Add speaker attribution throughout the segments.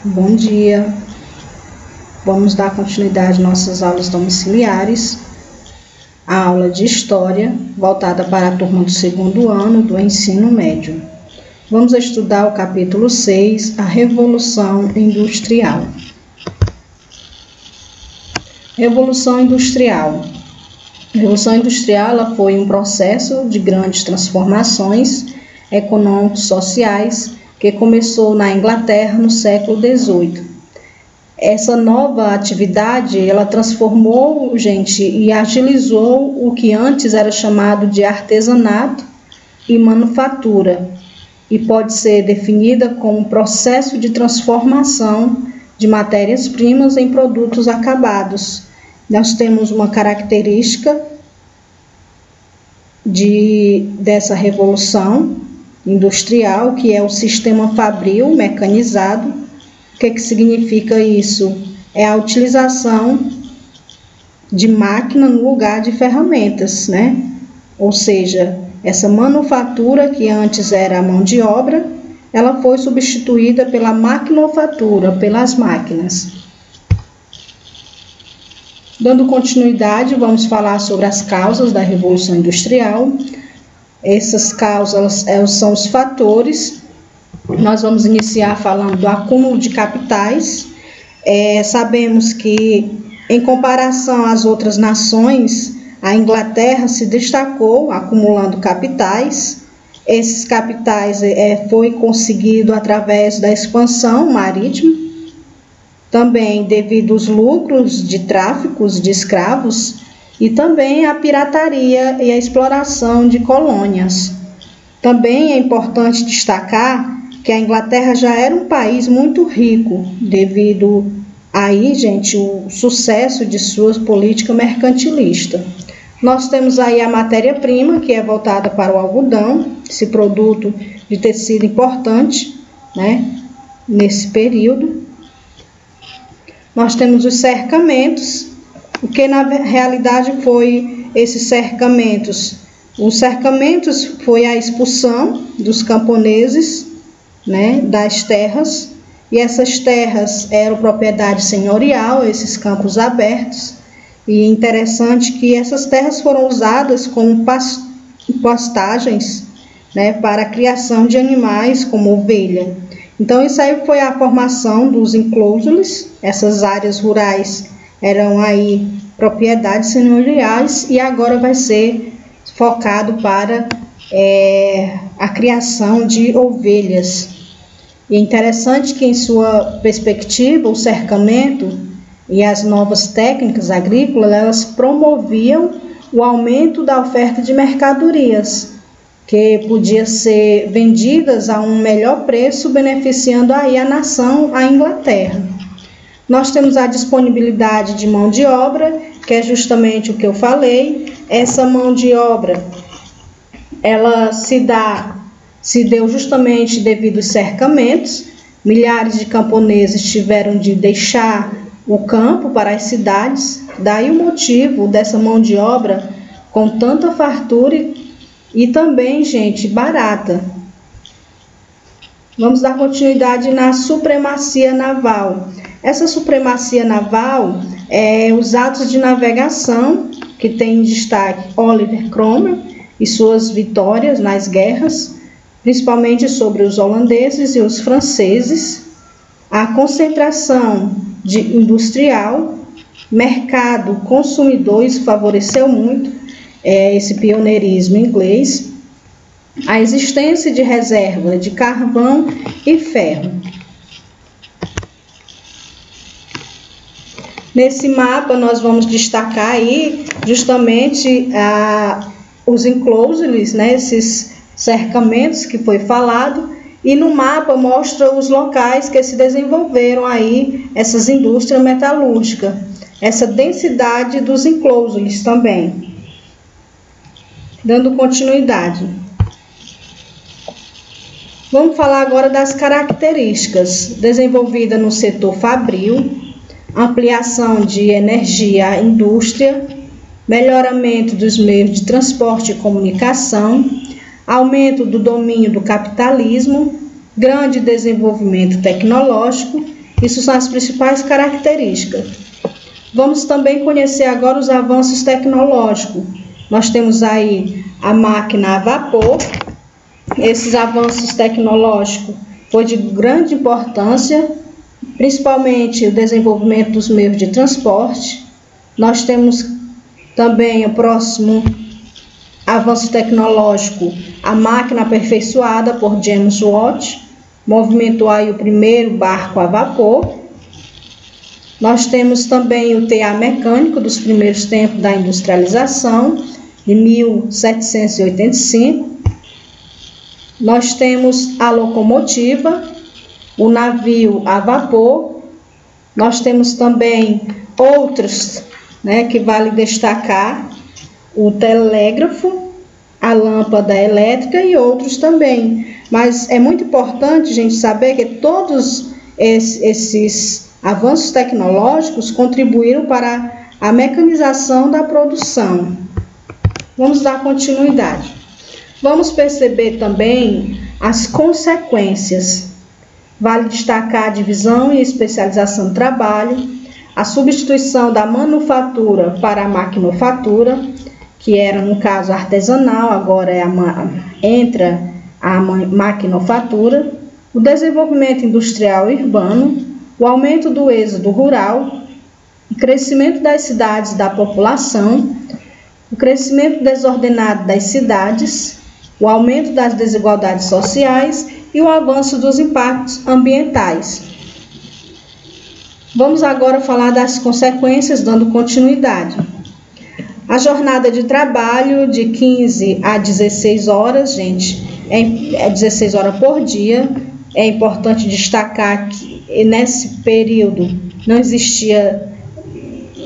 Speaker 1: Bom dia. Vamos dar continuidade às nossas aulas domiciliares. A aula de História, voltada para a turma do segundo ano do ensino médio. Vamos estudar o capítulo 6, a Revolução Industrial. Revolução Industrial. A Revolução Industrial ela foi um processo de grandes transformações econômico-sociais que começou na Inglaterra no século XVIII. Essa nova atividade, ela transformou, e agilizou o que antes era chamado de artesanato e manufatura, e pode ser definida como um processo de transformação de matérias-primas em produtos acabados. Nós temos uma característica dessa revolução industrial, que é o sistema fabril mecanizado. O que significa isso? É a utilização de máquina no lugar de ferramentas, né? Ou seja, essa manufatura que antes era a mão de obra, ela foi substituída pela maquinofatura, pelas máquinas. Dando continuidade, vamos falar sobre as causas da Revolução Industrial. Essas causas são os fatores. Nós vamos iniciar falando do acúmulo de capitais. Sabemos que, em comparação às outras nações, a Inglaterra se destacou acumulando capitais. Esses capitais foi conseguido através da expansão marítima, também devido aos lucros de tráficos de escravos e também a pirataria e a exploração de colônias. Também é importante destacar que a Inglaterra já era um país muito rico, devido o sucesso de sua política mercantilista. Nós temos aí a matéria-prima, que é voltada para o algodão, esse produto de tecido importante, né, nesse período. Nós temos os cercamentos. O que na realidade foi esses cercamentos? Os cercamentos foi a expulsão dos camponeses, né, das terras, e essas terras eram propriedade senhorial, esses campos abertos, e é interessante que essas terras foram usadas como pastagens, né, para a criação de animais como ovelha. Então isso aí foi a formação dos enclósulos. Essas áreas rurais eram aí propriedades senhoriais e agora vai ser focado para a criação de ovelhas. E é interessante que, em sua perspectiva, o cercamento e as novas técnicas agrícolas, elas promoviam o aumento da oferta de mercadorias, que podia ser vendidas a um melhor preço, beneficiando aí a nação, a Inglaterra. Nós temos a disponibilidade de mão de obra, que é justamente o que eu falei. Essa mão de obra, ela se deu justamente devido aos cercamentos. Milhares de camponeses tiveram de deixar o campo para as cidades. Daí o motivo dessa mão de obra com tanta fartura e também, barata. Vamos dar continuidade na supremacia naval. Essa supremacia naval os atos de navegação, que tem em destaque Oliver Cromwell e suas vitórias nas guerras, principalmente sobre os holandeses e os franceses, a concentração industrial, mercado consumidor, isso favoreceu muito esse pioneirismo inglês, a existência de reserva de carvão e ferro. Nesse mapa nós vamos destacar aí justamente os enclosures, né, esses cercamentos que foi falado, e no mapa mostra os locais que se desenvolveram aí essas indústrias metalúrgicas, essa densidade dos enclosures também. Dando continuidade. Vamos falar agora das características desenvolvidas no setor fabril, ampliação de energia à indústria, melhoramento dos meios de transporte e comunicação, aumento do domínio do capitalismo, grande desenvolvimento tecnológico Isso são as principais características. Vamos também conhecer agora os avanços tecnológicos. Nós temos aí a máquina a vapor. Esses avanços tecnológicos foi de grande importância, principalmente o desenvolvimento dos meios de transporte. Nós temos também o próximo avanço tecnológico, a máquina aperfeiçoada por James Watt, movimentou aí o primeiro barco a vapor. Nós temos também o tear mecânico dos primeiros tempos da industrialização, de 1785. Nós temos a locomotiva, o navio a vapor. Nós temos também outros, que vale destacar, o telégrafo, a lâmpada elétrica e outros também. Mas é muito importante, gente, saber que todos esses avanços tecnológicos contribuíram para a mecanização da produção. Vamos dar continuidade. Vamos perceber também as consequências. Vale destacar a divisão e especialização do trabalho, a substituição da manufatura para a maquinofatura, que era, no caso, artesanal, agora entra a maquinofatura, o desenvolvimento industrial e urbano, o aumento do êxodo rural, o crescimento das cidades e da população, o crescimento desordenado das cidades, o aumento das desigualdades sociais e o avanço dos impactos ambientais. Vamos agora falar das consequências, dando continuidade. A jornada de trabalho de 15 a 16 horas, gente, é 16 horas por dia. É importante destacar que nesse período não existia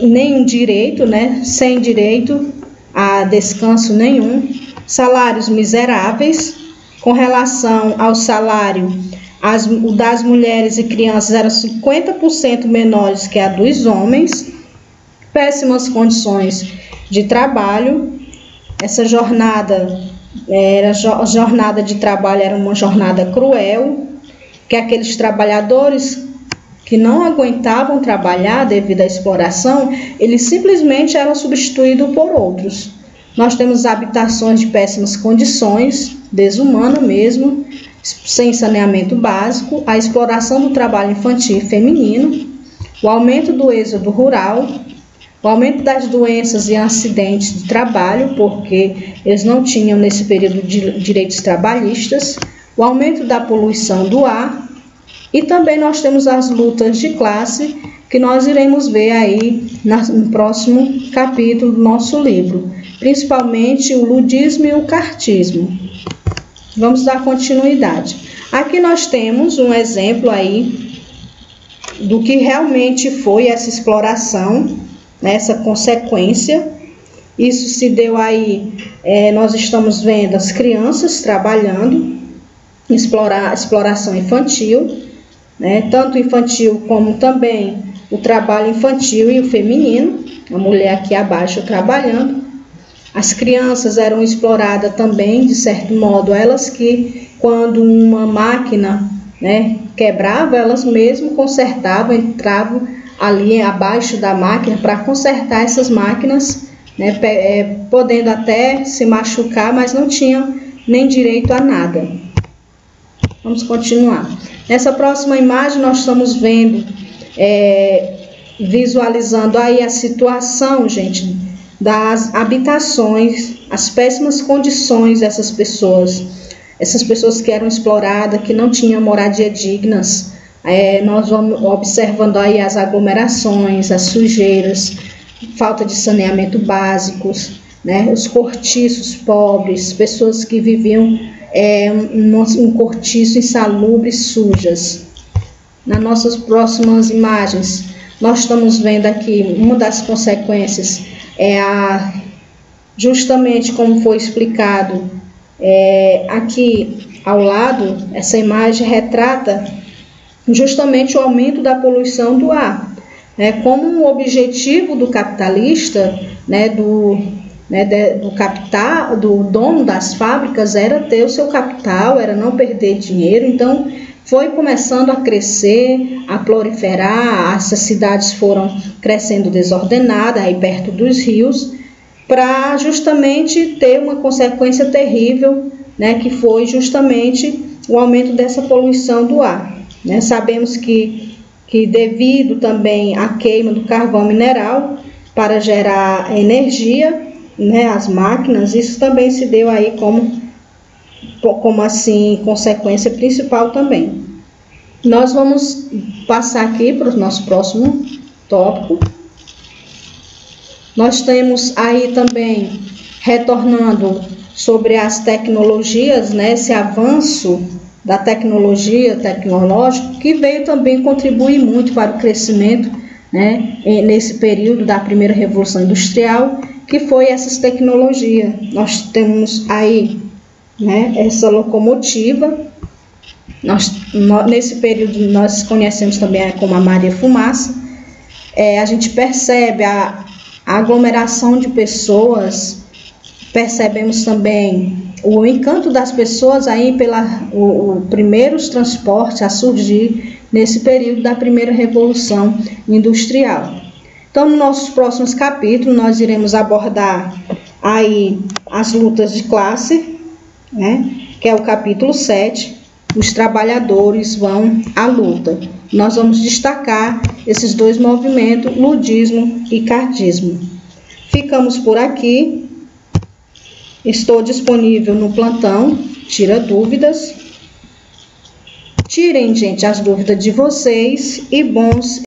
Speaker 1: nenhum direito, sem direito a descanso nenhum. Salários miseráveis. Com relação ao salário, o das mulheres e crianças era 50% menores que a dos homens. Péssimas condições de trabalho. Essa jornada de trabalho era uma jornada cruel, que aqueles trabalhadores que não aguentavam trabalhar devido à exploração, eles simplesmente eram substituídos por outros. Nós temos habitações de péssimas condições, desumana mesmo, sem saneamento básico, a exploração do trabalho infantil e feminino, o aumento do êxodo rural, o aumento das doenças e acidentes de trabalho, porque eles não tinham nesse período direitos trabalhistas, o aumento da poluição do ar, e também nós temos as lutas de classe, que nós iremos ver aí no próximo capítulo do nosso livro, principalmente o ludismo e o cartismo. Vamos dar continuidade. Aqui nós temos um exemplo aí do que realmente foi essa exploração, essa consequência. Isso se deu aí, nós estamos vendo as crianças trabalhando, exploração infantil, tanto infantil como também o trabalho infantil e o feminino, a mulher aqui abaixo trabalhando. As crianças eram exploradas também, de certo modo, elas que, quando uma máquina quebrava, elas mesmas consertavam, entravam ali abaixo da máquina para consertar essas máquinas, podendo até se machucar, mas não tinham nem direito a nada. Vamos continuar. Nessa próxima imagem nós estamos vendo, visualizando aí a situação, gente, das habitações, as péssimas condições dessas pessoas que eram exploradas, que não tinham moradia dignas. Nós vamos observando aí as aglomerações, as sujeiras, falta de saneamento básicos, os cortiços pobres, pessoas que viviam em cortiço insalubre, sujas. Nas nossas próximas imagens, nós estamos vendo aqui uma das consequências, justamente como foi explicado aqui ao lado, essa imagem retrata justamente o aumento da poluição do ar, como um objetivo do capitalista, do capital, do dono das fábricas, era ter o seu capital, era não perder dinheiro. Então foi começando a crescer, a proliferar, essas cidades foram crescendo desordenadas, aí perto dos rios, para justamente ter uma consequência terrível, né, que foi justamente o aumento dessa poluição do ar. Né? Sabemos que devido também à queima do carvão mineral para gerar energia, né, as máquinas, isso também se deu aí como assim consequência principal também. Nós vamos passar aqui para o nosso próximo tópico. Nós temos aí também, retornando sobre as tecnologias, né, esse avanço da tecnologia, tecnológico, que veio também contribuir muito para o crescimento, né, nesse período da primeira Revolução Industrial, que foi essas tecnologias. Nós temos aí, né, essa locomotiva. Nesse período nós conhecemos também como a Maria Fumaça. A gente percebe a aglomeração de pessoas, percebemos também o encanto das pessoas aí os primeiros transportes a surgir nesse período da primeira Revolução Industrial. Então, nos nossos próximos capítulos, nós iremos abordar aí as lutas de classe, né, que é o capítulo 7, os trabalhadores vão à luta. Nós vamos destacar esses dois movimentos, ludismo e cartismo. Ficamos por aqui. Estou disponível no plantão, tira dúvidas. Tirem, gente, as dúvidas de vocês e bons